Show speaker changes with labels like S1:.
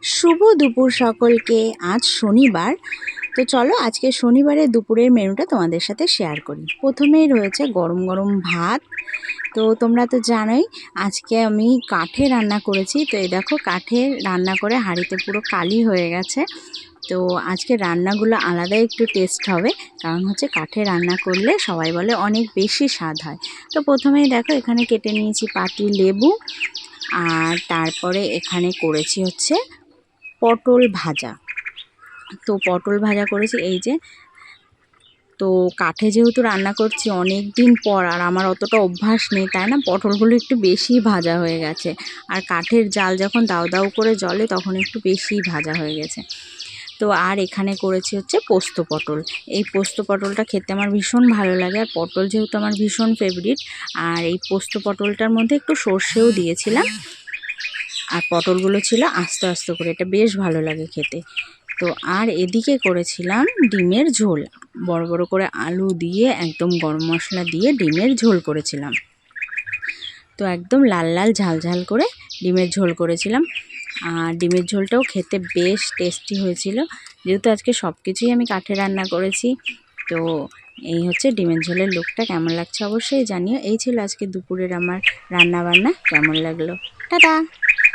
S1: শুভ দুপুর সকলকে। আজ শনিবার, তো চলো আজকে শনিবারের দুপুরের মেনুটা তোমাদের সাথে শেয়ার করি। প্রথমেই রয়েছে গরম গরম ভাত। তো তোমরা তো জানোই আজকে আমি কাঠে রান্না করেছি। তো এই দেখো কাঠে রান্না করে হাঁড়িতে পুরো কালি হয়ে গেছে। তো আজকে রান্নাগুলো আলাদাই একটু টেস্ট হবে, কারণ হচ্ছে কাঠে রান্না করলে সবাই বলে অনেক বেশি স্বাদ হয়। তো প্রথমেই দেখো এখানে কেটে নিয়েছি পাতি লেবু, আর তারপরে এখানে করেছি হচ্ছে পটল ভাজা। তো পটল ভাজা করেছি এই যে। তো কাঠে যেহেতু রান্না করছি অনেক দিন পর, আর আমার অতটা অভ্যাস নেই, তাই না পটলগুলো একটু বেশি ভাজা হয়ে গেছে। আর কাঠের জাল যখন দাউ দাউ করে জ্বলে তখন একটু বেশি ভাজা হয়ে গেছে। তো আর এখানে করেছি হচ্ছে পোস্ত পটল। এই পোস্ত পটলটা খেতে আমার ভীষণ ভালো লাগে, আর পটল যেহেতু আমার ভীষণ ফেভারিট। আর এই পোস্ত পটলটার মধ্যে একটু সর্ষেও দিয়েছিলাম, আর পটলগুলো ছিল আস্তে আস্তে করে, এটা বেশ ভালো লাগে খেতে। তো আর এদিকে করেছিলাম ডিমের ঝোল, বড় বড় করে আলু দিয়ে একদম গরম মশলা দিয়ে ডিমের ঝোল করেছিলাম। তো একদম লাল লাল ঝাল ঝাল করে ডিমের ঝোল করেছিলাম। আর ডিমের ঝোলটাও খেতে বেশ টেস্টি হয়েছিল, যেহেতু আজকে সব কিছুই আমি কাঠে রান্না করেছি। তো এই হচ্ছে ডিমের ঝোলের লুকটা। কেমন লাগছে অবশ্যই জানিও। এই ছিল আজকে দুপুরের আমার রান্না বান্না। কেমন লাগলো? টাটা।